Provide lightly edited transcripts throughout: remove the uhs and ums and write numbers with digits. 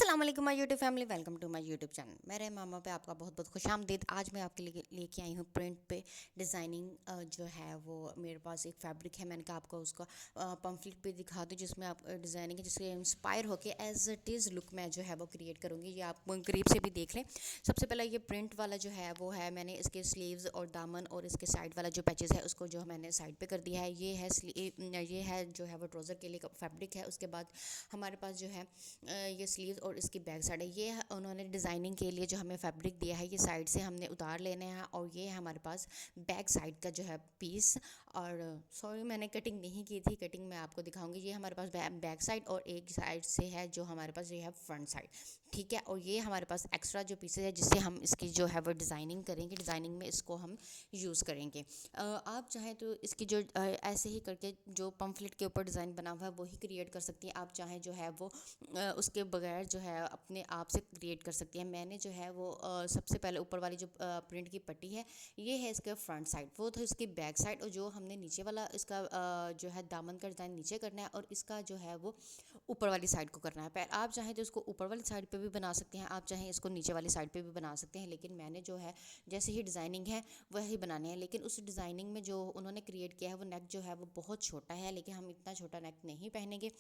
अस्सलाम वालेकुम my YouTube family, welcome to my YouTube channel. मेरे मामा पे आपका बहुत बहुत खुशामदीद। आज मैं आपके लिए लेके आई हूँ प्रिंट पे डिज़ाइनिंग जो है वो मेरे पास एक फैब्रिक है। मैंने कहा आपको उसका पम्फलेट पे दिखा दूँ जिसमें आप डिज़ाइनिंग है, जिससे इंस्पायर होकर एज इट इज़ लुक मैं जो है वो क्रिएट करूँगी। ये आप करीब से भी देख लें। सबसे पहले ये प्रिंट वाला जो है वो है, मैंने इसके स्लीव्स और दामन और इसके साइड वाला जो पैचेस है उसको जो मैंने साइड पे कर दिया है। ये है जो है वो ट्राउज़र के लिए फैब्रिक है। उसके बाद हमारे पास जो है ये स्लीव्स और इसकी बैक साइड है। ये उन्होंने डिज़ाइनिंग के लिए जो हमें फैब्रिक दिया है, ये साइड से हमने उतार लेने हैं। और ये है हमारे पास बैक साइड का जो है पीस। और सॉरी मैंने कटिंग नहीं की थी, कटिंग मैं आपको दिखाऊंगी। ये हमारे पास बैक साइड और एक साइड से है जो हमारे पास ये है फ्रंट साइड, ठीक है। और ये हमारे पास एक्स्ट्रा जो पीसेज है जिससे हम इसकी जो है वो डिज़ाइनिंग करेंगे, डिज़ाइनिंग में इसको हम यूज़ करेंगे। आप चाहें तो इसकी जो ऐसे ही करके जो पम्फलेट के ऊपर डिज़ाइन बना हुआ है वही क्रिएट कर सकती हैं। आप चाहें जो है वो उसके बगैर जो है अपने आप से क्रिएट कर सकती है। मैंने जो है वो सबसे पहले ऊपर वाली जो प्रिंट की पट्टी है, ये है इसका फ्रंट साइड, वो था इसकी बैक साइड। और जो हमने नीचे वाला इसका जो है दामन का डिज़ाइन नीचे करना है और इसका जो है वो ऊपर वाली साइड को करना है। पर आप चाहें तो इसको ऊपर वाली साइड पे भी बना सकते हैं, आप चाहें इसको नीचे वाली साइड पे भी बना सकते हैं। लेकिन मैंने जो है जैसे ही डिज़ाइनिंग है वही बनाने हैं। लेकिन उस डिज़ाइनिंग में जो उन्होंने क्रिएट किया है वो नेक जो है वो बहुत छोटा है, लेकिन हम इतना छोटा नेक नहीं पहनेंगे।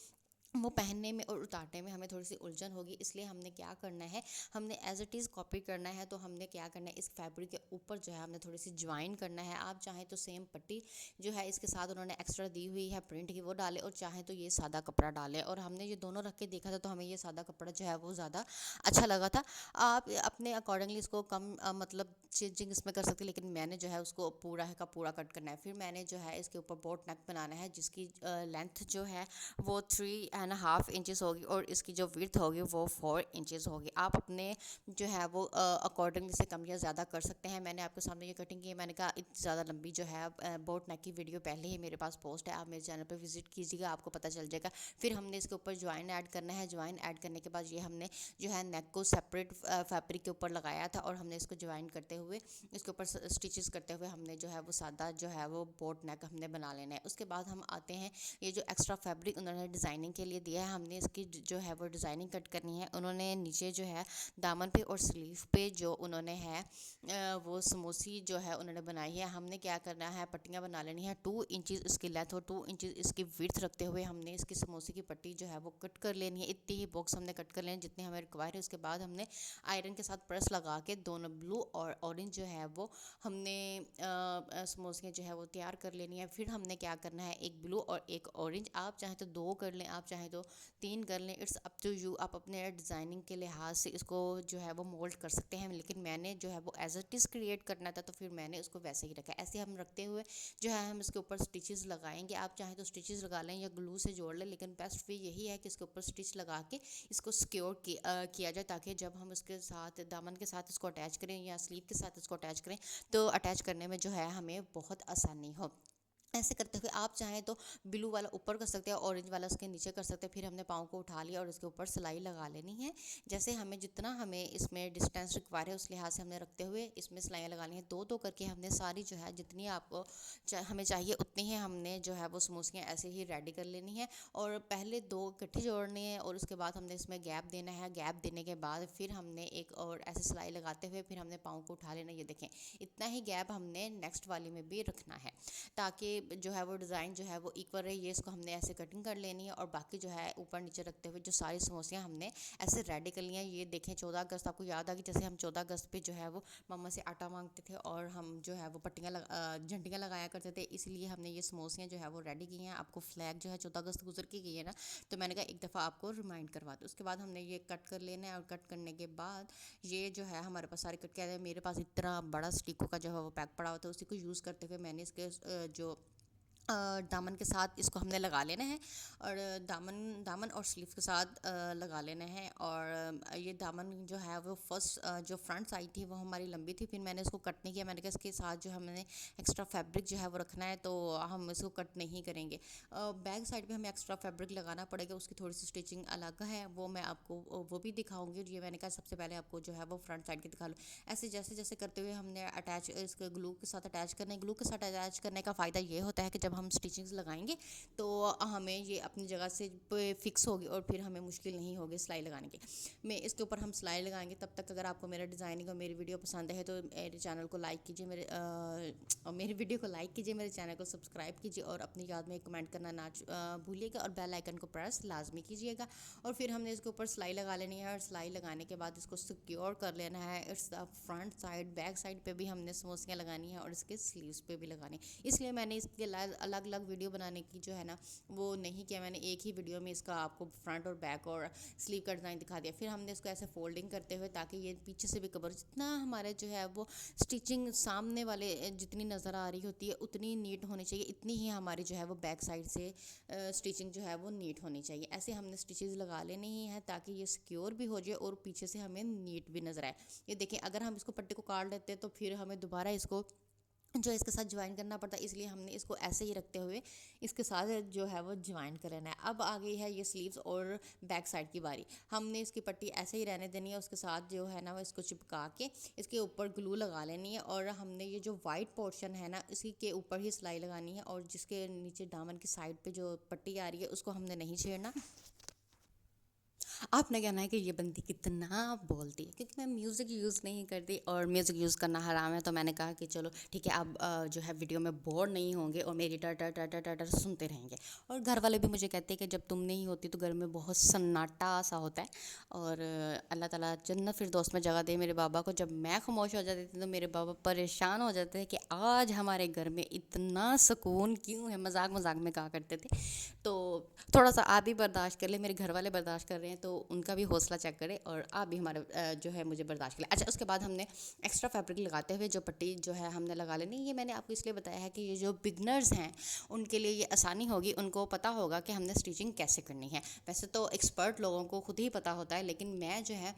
वो पहनने में और उतारने में हमें थोड़ी सी उलझन होगी। इसलिए हमने क्या करना है, हमने एज इट इज़ कॉपी करना है। तो हमने क्या करना है, इस फैब्रिक के ऊपर जो है हमने थोड़ी सी ज्वाइन करना है। आप चाहें तो सेम पट्टी जो है इसके साथ उन्होंने एक्स्ट्रा दी हुई है प्रिंट की, वो डालें। और चाहें तो ये सादा कपड़ा डालें। और हमने ये दोनों रख के देखा था तो हमें ये सादा कपड़ा जो है वो ज़्यादा अच्छा लगा था। आप अपने अकॉर्डिंगली इसको कम मतलब चेंजिंग इसमें कर सकते हैं। लेकिन मैंने जो है उसको पूरा है का पूरा कट करना है। फिर मैंने जो है इसके ऊपर बोट नेक बनाना है, जिसकी लेंथ जो है वो 3.5 इंचज़ होगी और इसकी जो विड्थ होगी वो 4 इंचज़ होगी। आप अपने जो है वो अकॉर्डिंगली से कम या ज़्यादा कर सकते हैं। मैंने आपके सामने ये कटिंग की है। मैंने कहा इतनी ज़्यादा लंबी जो है बोट नेक की वीडियो पहले ही मेरे पास पोस्ट है, आप मेरे चैनल पर विजिट कीजिएगा, आपको पता चल जाएगा। फिर हमने इसके ऊपर ज्वाइन ऐड करना है। ज्वाइन ऐड करने के बाद ये हमने जो है नेक को सेपरेट फैब्रिक के ऊपर लगाया था और हमने इसको ज्वाइन करते हुए इसके ऊपर स्टिचेस करते हुए हमने जो है वो सादा जो है वो बोट नेक हमने बना लेना है। उसके बाद हम आते हैं, ये जो एक्स्ट्रा फैब्रिक उन्होंने डिज़ाइनिंग के लिए दिया है, हमने इसकी जो है वो डिज़ाइनिंग कट करनी है। उन्होंने नीचे जो है दामन पे और स्लीव पे जो उन्होंने है वो समोसी जो है उन्होंने बनाई है। हमने क्या करना है, पट्टियाँ बना लेनी है 2 इंचज़ इसकी लेंथ और 2 इंचज़ इसकी विड्थ रखते हुए हमने इसकी समोसे की पट्टी जो है वो कट कर लेनी है। इतनी ही बॉक्स हमने कट कर लेनी जितने हमें रिक्वायर है। उसके बाद हमने आयरन के साथ प्रेस लगा के दोनों ब्लू और ऑरेंज जो है वो हमने समोसियाँ जो है वो तैयार कर लेनी है। फिर हमने क्या करना है, एक ब्लू और एक ऑरेंज, आप चाहें तो 2 कर लें, आप चाहें तो 3 कर लें, इट्स अप टू यू। आप अपने डिज़ाइनिंग के लिहाज से इसको जो है वो मोल्ड कर सकते हैं। लेकिन मैंने जो है वो एज इट इज़ क्रिएट करना था तो फिर मैंने उसको वैसे ही रखा। ऐसे हम रखते हुए जो है हम इसके ऊपर स्टिचेस लगाएंगे। आप चाहें तो स्टिचेस लगा लें या ग्लू से जोड़ लें, लेकिन बेस्ट वे यही है कि इसके ऊपर स्टिच लगा के इसको सिक्योर किया जाए, ताकि जब हम इसके साथ दामन के साथ इसको अटैच करें या स्लीव के साथ इसको अटैच करें तो अटैच करने में जो है हमें बहुत आसानी हो। ऐसे करते हुए आप चाहें तो ब्लू वाला ऊपर कर सकते हैं, ऑरेंज वाला उसके नीचे कर सकते हैं। फिर हमने पाँव को उठा लिया और उसके ऊपर सिलाई लगा लेनी है। जैसे हमें जितना हमें इसमें डिस्टेंस रिक्वायर है उस लिहाज से हमने रखते हुए इसमें सिलाइयाँ लगानी है। 2-2 करके हमने सारी जो है जितनी आपको हमें चाहिए उतनी ही हमने जो है वो समोसियाँ ऐसे ही रेडी कर लेनी है। और पहले 2 इकट्ठी जोड़नी है और उसके बाद हमने इसमें गैप देना है। गैप देने के बाद फिर हमने एक और ऐसे सिलाई लगाते हुए फिर हमने पाँव को उठा लेना। ये देखें, इतना ही गैप हमने नेक्स्ट वाली में भी रखना है ताकि जो है वो डिज़ाइन जो है वो इक्वल रहे। ये इसको हमने ऐसे कटिंग कर लेनी है और बाकी जो है ऊपर नीचे रखते हुए जो सारी समोसियाँ हमने ऐसे रेडी कर ली हैं। ये देखें 14 अगस्त आपको याद आ गई, जैसे हम 14 अगस्त पे जो है वो मम्मा से आटा मांगते थे और हम जो है वो झंडियाँ लगाया करते थे, इसलिए हमने ये समोसियाँ जो है वो रेडी की हैं। आपको फ्लैग जो है 14 अगस्त गुजर के गई है ना, तो मैंने कहा एक दफ़ा आपको रिमाइंड करवा दो। उसके बाद हमने ये कट कर लेना है और कट करने के बाद ये जो है हमारे पास सारे कट के मेरे पास इतना बड़ा स्टिको का जो है वो पैक पड़ा हुआ था, उसी को यूज़ करते हुए मैंने इसके जो दामन के साथ इसको हमने लगा लेना है और दामन दामन और स्लीव के साथ लगा लेना है। और ये दामन जो है वो फर्स्ट जो फ्रंट साइड थी वो हमारी लंबी थी, फिर मैंने इसको कट नहीं किया। मैंने कहा इसके साथ जो हमने एक्स्ट्रा फैब्रिक जो है वो रखना है तो हम इसको कट नहीं करेंगे। बैक साइड पे हमें एक्स्ट्रा फैब्रिक लगाना पड़ेगा, उसकी थोड़ी सी स्टिचिंग अलग है, वो मैं आपको वो भी दिखाऊंगी। ये मैंने कहा सबसे पहले आपको जो है वो फ्रंट साइड की दिखा लो। ऐसे जैसे जैसे करते हुए हमने अटैच इसके ग्लू के साथ अटैच करना है। ग्लू के साथ अटैच करने का फ़ायदा ये होता है कि जब हम स्टिचिंग्स लगाएंगे तो हमें ये अपनी जगह से फिक्स होगी और फिर हमें मुश्किल नहीं होगी सिलाई लगाने की। मैं इसके ऊपर हम सिलाई लगाएंगे। तब तक अगर आपको मेरा डिज़ाइनिंग और मेरी वीडियो पसंद है तो मेरे चैनल को लाइक कीजिए, मेरी वीडियो को लाइक कीजिए, मेरे चैनल को सब्सक्राइब कीजिए और अपनी याद में कमेंट करना ना भूलिएगा और बेल आइकन को प्रेस लाजमी कीजिएगा। और फिर हमने इसके ऊपर सिलाई लगा लेनी है और सिलाई लगाने के बाद इसको सिक्योर कर लेना है। It's the front side, back side पे भी हमने समोसियाँ लगानी है और इसके स्लीव्स पे भी लगानी है। इसलिए मैंने इसके अलग अलग वीडियो बनाने की जो है ना वो नहीं किया, मैंने एक ही वीडियो में इसका आपको फ्रंट और बैक और स्लीव का डिज़ाइन दिखा दिया। फिर हमने इसको ऐसे फोल्डिंग करते हुए ताकि ये पीछे से भी कवर, जितना हमारे जो है वो स्टिचिंग सामने वाले जितनी नज़र आ रही होती है उतनी नीट होनी चाहिए, इतनी ही हमारी जो है वो बैक साइड से स्टिचिंग जो है वो नीट होनी चाहिए। ऐसे हमने स्टिचेस लगा लेनी ही है ताकि ये सिक्योर भी हो जाए और पीछे से हमें नीट भी नज़र आए। ये देखिए, अगर हम इसको पट्टी को काट लेते हैं तो फिर हमें दोबारा इसको जो इसके साथ ज्वाइन करना पड़ता है, इसलिए हमने इसको ऐसे ही रखते हुए इसके साथ जो है वो ज्वाइन कर लेना है। अब आ गई है ये स्लीव्स और बैक साइड की बारी। हमने इसकी पट्टी ऐसे ही रहने देनी है, उसके साथ जो है ना वो इसको चिपका के इसके ऊपर ग्लू लगा लेनी है और हमने ये जो वाइट पोर्शन है ना इसी के ऊपर ही सिलाई लगानी है और जिसके नीचे दामन की साइड पे जो पट्टी आ रही है उसको हमने नहीं छेड़ना। आपने कहना है कि ये बंदी कितना बोलती है, क्योंकि मैं म्यूज़िक यूज़ नहीं करती और म्यूज़िक यूज़ करना हराम है। तो मैंने कहा कि चलो ठीक है, आप जो है वीडियो में बोर नहीं होंगे और मेरी टर टर टर टर टर टर सुनते रहेंगे। और घर वाले भी मुझे कहते हैं कि जब तुम नहीं होती तो घर में बहुत सन्नाटा सा होता है। और अल्लाह ताला जन्नत फिरदौस में जगह दे मेरे बाबा को। जब मैं खामोश हो जाती थी तो मेरे बाबा परेशान हो जाते थे कि आज हमारे घर में इतना सुकून क्यों है, मजाक मजाक में कहा करते थे। तो थोड़ा सा आप भी बर्दाश्त कर ले, मेरे घर वाले बर्दाश्त कर रहे हैं तो उनका भी हौसला चेक करें और आप भी हमारे जो है मुझे बर्दाश्त कर ले। अच्छा, उसके बाद हमने एक्स्ट्रा फैब्रिक लगाते हुए जो पट्टी जो है हमने लगा लेनी। ये मैंने आपको इसलिए बताया है कि ये जो बिगनर्स हैं उनके लिए ये आसानी होगी, उनको पता होगा कि हमने स्टिचिंग कैसे करनी है। वैसे तो एक्सपर्ट लोगों को खुद ही पता होता है, लेकिन मैं जो है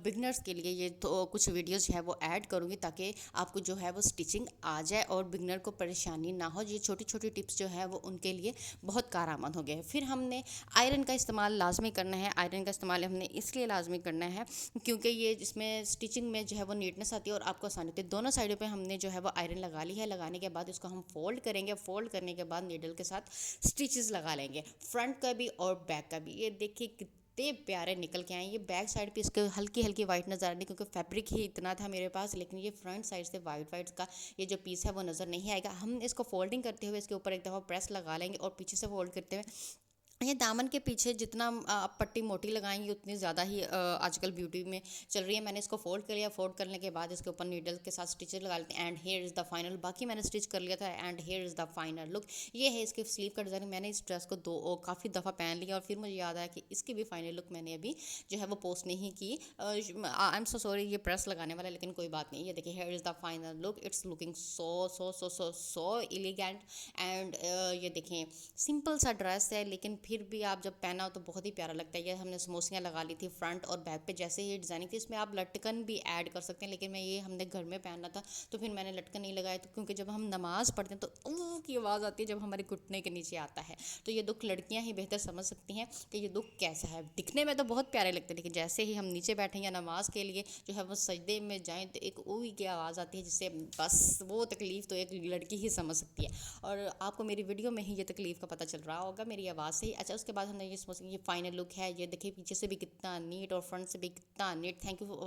बिगनर्स के लिए ये तो कुछ वीडियोज़ जो है वो ऐड करूँगी ताकि आपको जो है वो स्टिचिंग आ जाए और बिगनर को परेशानी ना हो। ये छोटी छोटी टिप्स जो है वो उनके लिए बहुत कारआमद हो गए। फिर हमने आयरन का इस्तेमाल लाजमी करना है। आयरन का इस्तेमाल हमने इसलिए लाजमी करना है क्योंकि ये इसमें स्टिचिंग में जो है वो नीटनेस आती है और आपको आसानी होती है। दोनों साइडों पे हमने जो है वो आयरन लगा ली है। लगाने के बाद इसको हम फोल्ड करेंगे। फोल्ड करने के बाद नीडल के साथ स्टिचेस लगा लेंगे, फ्रंट का भी और बैक का भी। ये देखिए कितने प्यारे निकल के आए। ये बैक साइड पे इसके हल्की हल्की वाइट नज़र आ रही है क्योंकि फैब्रिक ही इतना था मेरे पास, लेकिन ये फ्रंट साइड से वाइट वाइट का ये जो पीस है वो नज़र नहीं आएगा। हम इसको फोल्डिंग करते हुए इसके ऊपर एक दफ़ा प्रेस लगा लेंगे और पीछे से फोल्ड करते हुए ये दामन के पीछे जितना आप पट्टी मोटी लगाएंगी उतनी ज़्यादा ही आजकल ब्यूटी में चल रही है। मैंने इसको फोल्ड कर लिया। फोल्ड करने के बाद इसके ऊपर नीडल के साथ स्टिचेस लगा लेते हैं and here is the final. बाकी मैंने स्टिच कर लिया था and here is the final look. ये है इसके स्लीव का डिज़ाइन। मैंने इस ड्रेस को काफ़ी दफ़ा पहन लिया और फिर मुझे याद आया कि इसकी भी फाइनल लुक मैंने अभी जो है वो पोस्ट नहीं की। आई एम सो सॉरी ये प्रेस लगाने वाला, लेकिन कोई बात नहीं। ये देखिए, here is the final look. It's looking so so so so so elegant and ये देखें सिंपल सा ड्रेस है लेकिन फिर भी आप जब पहना हो तो बहुत ही प्यारा लगता है। ये हमने समोसियाँ लगा ली थी फ्रंट और बैक पे, जैसे ही डिज़ाइनिंग थी। इसमें आप लटकन भी ऐड कर सकते हैं, लेकिन मैं ये हमने घर में पहनना था तो फिर मैंने लटकन नहीं लगाया। तो क्योंकि जब हम नमाज़ पढ़ते हैं तो ऊ की आवाज़ आती है जब हमारे घुटने के नीचे आता है। तो ये दुख लड़कियाँ ही बेहतर समझ सकती हैं कि ये दुख कैसा है। दिखने में तो बहुत प्यारे लगते हैं, लेकिन जैसे ही हम नीचे बैठें या नमाज के लिए जो है वो सजदे में जाएँ तो एक ऊ की आवाज़ आती है, जिससे बस वो तकलीफ़ तो एक लड़की ही समझ सकती है। और आपको मेरी वीडियो में ही ये तकलीफ़ का पता चल रहा होगा मेरी आवाज़ से ही। अच्छा, उसके बाद हमने ये फाइनल लुक है। ये देखिए पीछे से भी कितना नीट और फ्रंट से भी कितना नीट। Thank you for